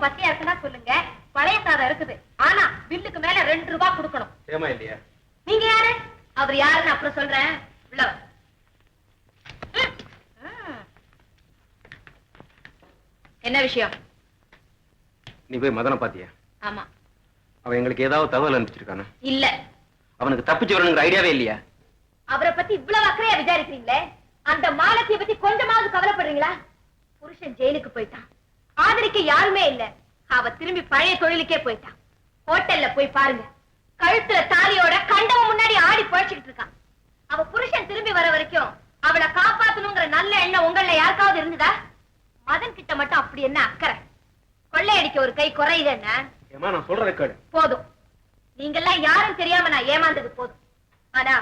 பத்தியா இருக்குன்னா சொல்லுங்க, பழைய சாதம் இருக்குது. ஆனா பில்லுக்கு மேல 2 ரூபாய் கொடுக்கணும். ஏமா இல்லையா? நீங்க யாரு? அவர் யாருன்னு அப்புறம் சொல்றேன். என்ன விஷயம்? நீ போய் மதனை பாத்தியா? ஆமா. அவன் எங்களுக்கு ஏதாவது தகவல் அனுப்பிச்சிருக்கானா? இல்ல. அவனுக்கு தப்பிச்சு வரணுங்கிற ஐடியாவே இல்லையா? அவரை பத்தி இவ்வளவு அக்கறையா விசாரிக்கிறீங்களே, அந்த மாலத்திய பத்தி கொஞ்சமாவது கவலைப்படுறீங்களா? புருஷன் ஜெயிலுக்கு போயிட்டான், ஆதரிக்க யாருமே இல்ல. அவ திரும்பி பழைய தொழிலுக்கே போயிட்டான். ஹோட்டல்ல போய் பாருங்க, கழுத்துல தாலியோட கண்டவன் முன்னாடி ஆடி பழச்சிக்கிட்டு இருக்கான். அவ புருஷன் திரும்பி வர வரைக்கும் அவளை காப்பாத்தணுங்கிற நல்ல எண்ணம் உங்கள யாருக்காவது இருந்ததா? மதன் கிட்ட மட்டும் அப்படி என்ன அக்கறை? கொள்ளையடிக்க ஒரு கை குறையுது என்ன? நான் சொல்றத கேளு. போதும், நீங்கெல்லாம் யாரும் தெரியாம நான் ஏமாந்தது போதும். ஆனா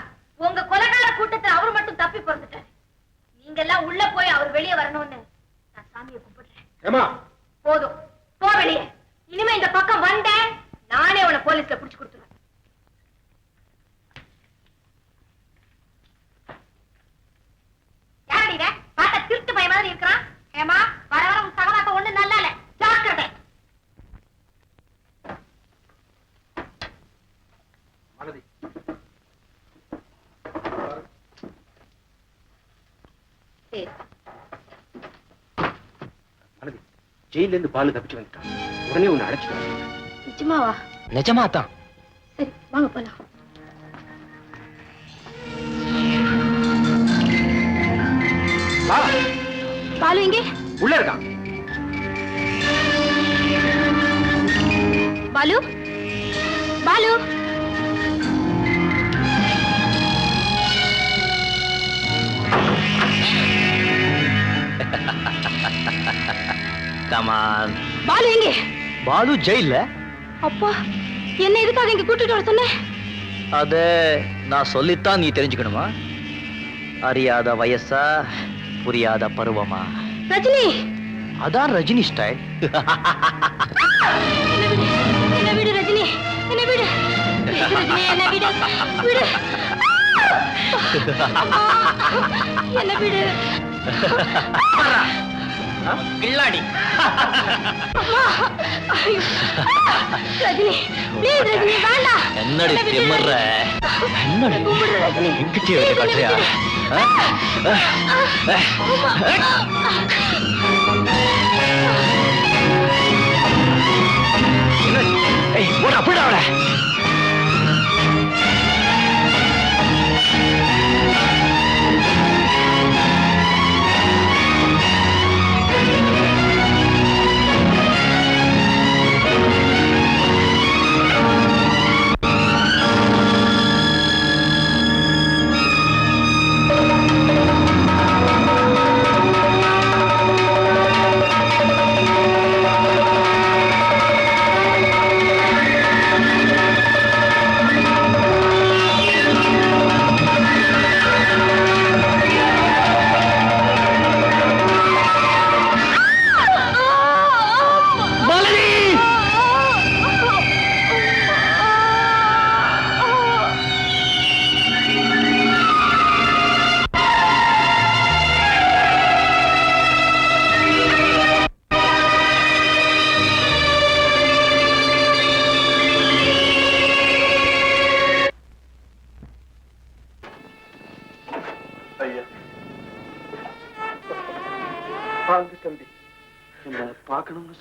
உங்க கொலைகார கூட்டத்தில் அவர் மட்டும் தப்பி பிறந்துட்டாரு. நீங்கெல்லாம் உள்ள போய் அவர் வெளியே வரணும்னு நான் சாமியை கும்பிடுறேன். போதும், போ வெளியே. இனிமே இந்த பக்கம் வந்தேன், நானே உன போலீஸ்ல புடிச்சு கொடுத்துருவேன். யாரடி பாட்ட திருட்டு பய மாதிரி இருக்கிறான்? ஏமா, வர வர உன் சகவாக்க ஒண்ணு நல்லா இல்ல, ஜாக்கிரதை. ஜெயில இருந்து பாலு தப்பிச்சு வந்துட்டான். உடனே உன்னை அழைச்சிட்டு. நிஜமாவா? நிஜமா தான். சரி, வாங்க போலாம். பாலு எங்கே? உள்ள இருக்கான். பாலு, பாலு. கமான். பாலு எங்கே? பாலு ஜெயில்ல. அப்பா, என்ன எதுக்காக இங்க கூட்டிட்டு வர சொன்ன? அத நான் சொல்லித்தான் நீ தெரிஞ்சுக்கணுமா? அறியாத வயசா, புரியாத பருவமா? ரஜினி. அதான் ரஜினி ஸ்டைல். என்ன விடு ரஜினி, என்ன விடு. ரஜினி, என்ன விடு, விடு. என்ன விடு. கில்லாடி. ரஜினி, ப்ளீஸ் ரஜினி, வேண்டாம். என்னடி திமிர்ற? என்னடி ரஜினி, என்கிட்டயே வந்து காட்டுறியா? ஏய், போடா போடா அவளை.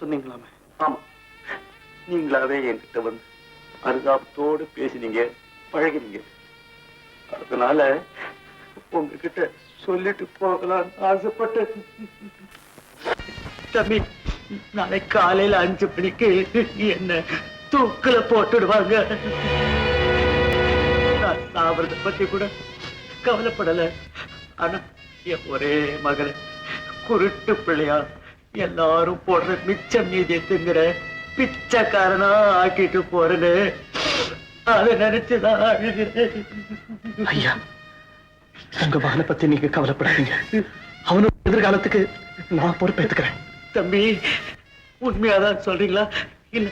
சொன்னீங்களாமே? ஆமா, நீங்களாவே என்கிட்ட வந்து அருகாபத்தோடு பேசினீங்க, பழகினீங்க. அதனால உங்ககிட்ட சொல்லிட்டு போகலாம் ஆசைப்பட்டேன். தம்பி, நாளை காலையில 5 மணிக்கு என்ன தூக்குல போட்டுடுவாங்க. நான் சாவறத பத்தி கூட கவலைப்படல. ஆனா என் ஒரே மகன் குருட்டு பிள்ளையா எல்லாரும் போடுற மிச்சம் மீதி திங்கிற பிச்சைக்காரனா ஆக்கிட்டு போறேன்னு அதை நினைச்சுதான் அழுகிறேன். ஐயா, உங்க மகனை பத்தி நீங்க கவலைப்படாதீங்க. அவனோட எதிர்காலத்துக்கு நான் பொறுப்பேற்றுக்கிறேன். தம்பி, உண்மையாதான் சொல்றீங்களா இல்ல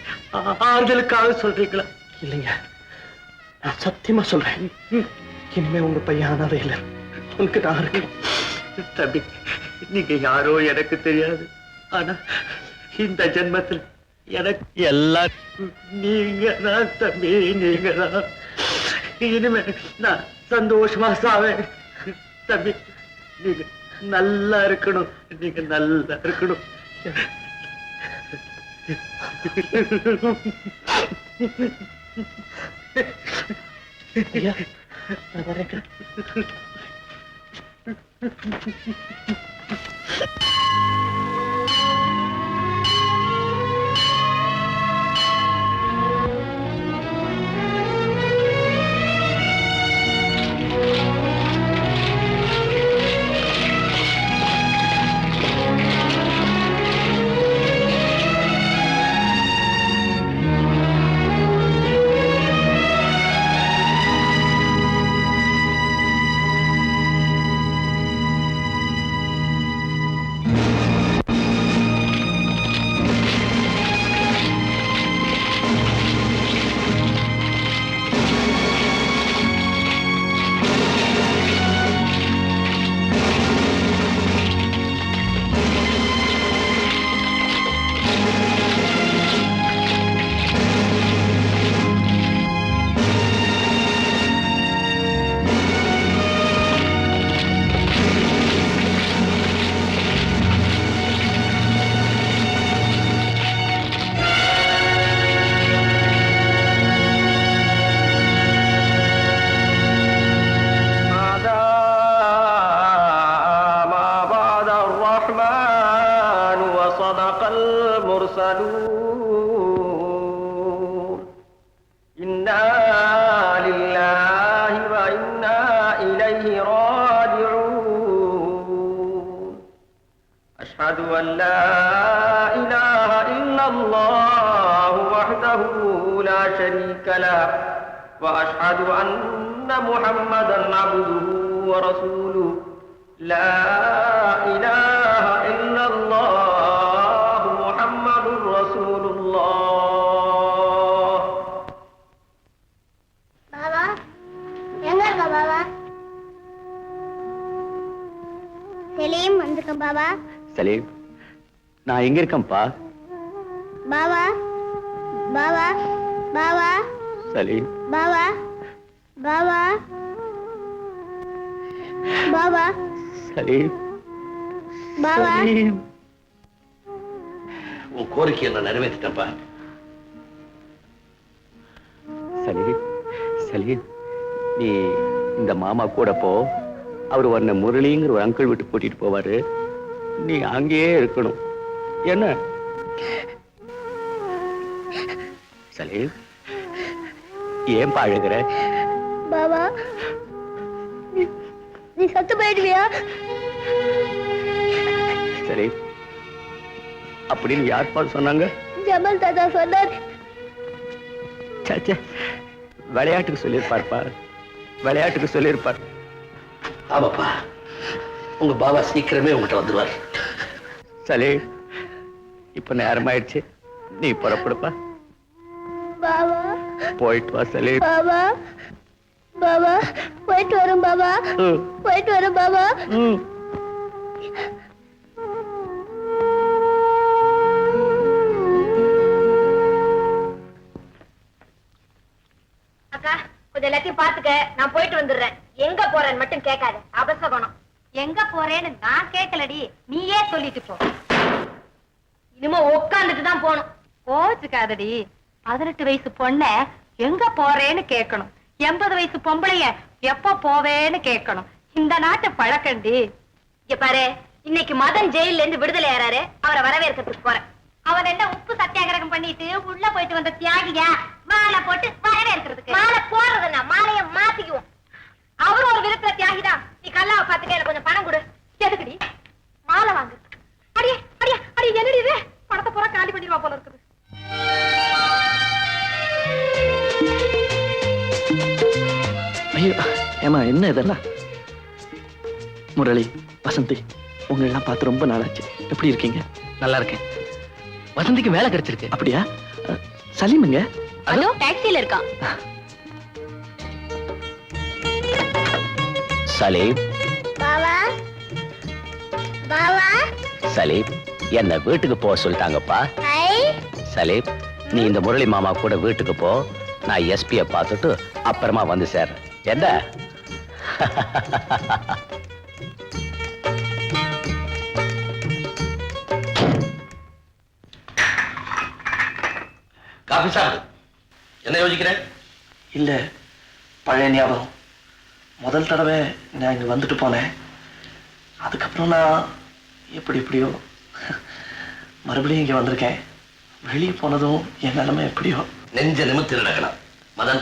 ஆறுதலுக்காக சொல்றீங்களா? இல்லைங்க, நான் சத்தியமா சொல்றேன். இனிமே உங்க பையன் அனாதை இல்லை, உனக்கு நான் இருக்கேன். தம்பி, நீங்க யாரோ எனக்கு தெரியாது. ஆனா இந்த ஜென்மத்தில் எனக்கு எல்லாம் நீங்க தான் தம்பி, நீங்க தான். இனிமே நான் சந்தோஷமா சாவேன். தம்பி, நீங்க நல்லா இருக்கணும், நீங்க நல்லா இருக்கணும். ஐயா, நான் வரேங்க. أشهد أن لا إله إلا الله وحده لا شريك له وأشهد أن محمدا عبده ورسوله لا إله إلا الله محمد رسول الله. பாபா எங்க இருக்க பாபா? செலீம் வந்திருக்க பாபா. சலீம், நான் எங்க இருக்கேன்ப்பா? பாபா பாபா பாபா சலீம், பாபா பாபா பாபா சலீம், பாபா. சலீம். உன் கோரிக்கையை நான் நிறைவேற்றிட்டேன்ப்பா. சலீம், சலீம், நீ இந்த மாமா கூட போ. அவர் உன்னை முரளிங்கிற ஒரு அங்கிள் விட்டு கூட்டிட்டு போவாரு. நீ அங்கேயே இருக்கணும். என்ன சலீம், ஏன் அழுகிற? பாபா நீ சத்து போயிடுவியா? சரி, அப்படின்னு யார்ப்பா சொன்னாங்க? ஜமல் தாத்தா சொன்னார். சே, விளையாட்டுக்கு சொல்லியிருப்பார்ப்பா, விளையாட்டுக்கு சொல்லியிருப்பார். ஆமாப்பா, உங்க பாபா சீக்கிரமே உங்கள்கிட்ட வந்துருவார். சரி, இப்ப நேரமாயிடுச்சு, நீ புறப்படுப்பா. பாபா போயிட்டு வா சலீம். பாபா பாபா போயிட்டு வரும் பாபா, போயிட்டு வரும் பாபா. அக்கா, கொஞ்சம் எல்லாத்தையும் பாத்துக்க, நான் போயிட்டு வந்துடுறேன். எங்க போறேன்னு மட்டும் கேட்காத, அபசகனம். எங்க போறேன்னு நான் கேட்கலடி, நீயே சொல்லிட்டு போ. இனிமே உட்காந்துட்டு தான் போகணும். கோச்சுக்காதடி, 18 வயசு பொண்ண எங்க போறேன்னு கேட்கணும், 80 வயசு பொம்பளைய எப்ப போவேன்னு கேட்கணும். இந்த நாட்டு பழக்கண்டி. இங்க பாரு, இன்னைக்கு மதன் ஜெயில இருந்து விடுதலை ஆறாரு, அவரை வரவேற்கிறதுக்கு போறேன். அவன் என்ன உப்பு சத்தியாகிரகம் பண்ணிட்டு உள்ள போயிட்டு வந்த தியாகியா மாலை போட்டு வரவேற்கிறதுக்கு? மாலை போடுறதுன்னா மாலைய மாத்திக்குவோம். அவரும் ஒரு விதத்துல தியாகிதான். நீ கல்லாவை பாத்துக்க, எனக்கு கொஞ்சம் பணம் கொடு. எதுக்குடி? மாலை வாங்கு. அடியே அடியே அடி, என்னடி இது? பணத்தை பூரா காலி பண்ணிடுவா போல இருக்குது. ஐயோ, ஏமா என்ன இதெல்லாம்? முரளி, வசந்தி, உங்களெல்லாம் பார்த்து ரொம்ப நாளாச்சு. எப்படி இருக்கீங்க? நல்லா இருக்கேன். வசந்திக்கு வேலை கிடைச்சிருக்கு. அப்படியா? சலீமுங்க? அதோ டாக்ஸில இருக்கான். சலீம், பாபா பாபா சலீம், என்ன வீட்டுக்கு போக சொல்லிட்டாங்கப்பா. ஐ சலீம், நீ இந்த முரளி மாமா கூட வீட்டுக்கு போ. நான் எஸ்பியை பார்த்துட்டு அப்புறமா வந்து சேர்றேன். என்ன? காபி சாப்பிடு. என்ன யோசிக்கிறேன்? இல்ல, பழைய ஞாபகம். முதல் தடவை நான் இங்க வந்துட்டு போனேன். அதுக்கப்புறம் நான் எப்படியோ மறுபடியும் இங்க வந்திருக்கேன். வெளியே போனதும் என் நிலைமை எப்படியோ. நெஞ்ச நிமித்து நடக்கலாம். மதன்,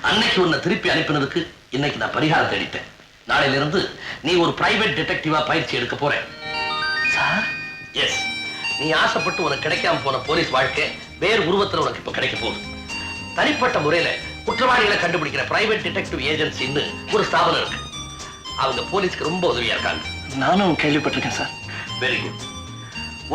அன்னைக்கு உன்னை திருப்பி அனுப்பினதுக்கு இன்னைக்கு நான் பரிகாரம் தேடிட்டேன். நாளையில இருந்து நீ ஒரு பிரைவேட் டிடெக்டிவா பயிற்சி எடுக்க போறேன். சார்? எஸ், நீ ஆசைப்பட்டு உனக்கு கிடைக்காம போன போலீஸ் வாழ்க்கை வேறு உருவத்துல உனக்கு இப்ப கிடைக்க போகுது. தனிப்பட்ட முறையில குற்றவாளிகளை கண்டுபிடிக்கிற பிரைவேட் டிடெக்டிவ் ஏஜென்சின்னு ஒரு ஸ்தாபனம் இருக்கு. அவங்க போலீஸ்க்கு ரொம்ப உதவியா இருக்காங்க. நானும் கேள்விப்பட்டிருக்கேன் சார். Very good.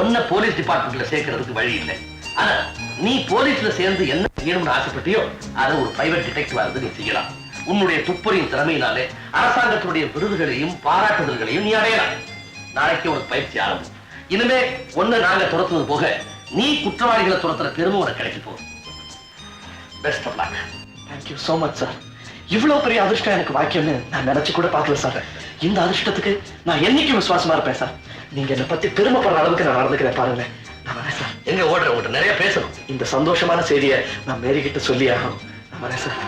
உன்னை போலீஸ் டிபார்ட்மெண்ட்ல சேர்க்கறதுக்கு வழி இல்லை. ஆனா நீ போலீஸ்ல சேர்ந்து என்ன செய்யணும்னு ஆசைப்பட்டியோ அதை ஒரு பிரைவேட் டிடெக்டிவா இருந்து நீ செய்யலாம். உன்னுடைய துப்பறியும் திறமையினாலே அரசாங்கத்தினுடைய விருதுகளையும் பாராட்டுதல்களையும் நீ அடையலாம். நாளைக்கு உனக்கு பயிற்சி ஆரம்பம். இனிமே ஒண்ணு நாங்க துரத்துவது போக நீ குற்றவாளிகளை துரத்துற பெருமை உனக்கு கிடைக்க போகும். Best of luck. Thank you so much sir. இவ்வளவு பெரிய அதிர்ஷ்டம் எனக்கு வாக்கியம்னு நான் நினைச்சு கூட பார்க்கல சார். இந்த அதிர்ஷ்டத்துக்கு நான் என்னைக்கும் விசுவாசமா இருப்பேன் சார். நீங்க என்னை பத்தி பெருமைப்படுற அளவுக்கு நான் நடந்துக்கிறேன். பாருங்க, நான் வரேன் சார். எங்க ஓடுற உங்கள்கிட்ட நிறைய பேசணும். இந்த சந்தோஷமான செய்தியை நான் மேரி கிட்ட சொல்லி ஆகணும். நான் வரேன் சார்.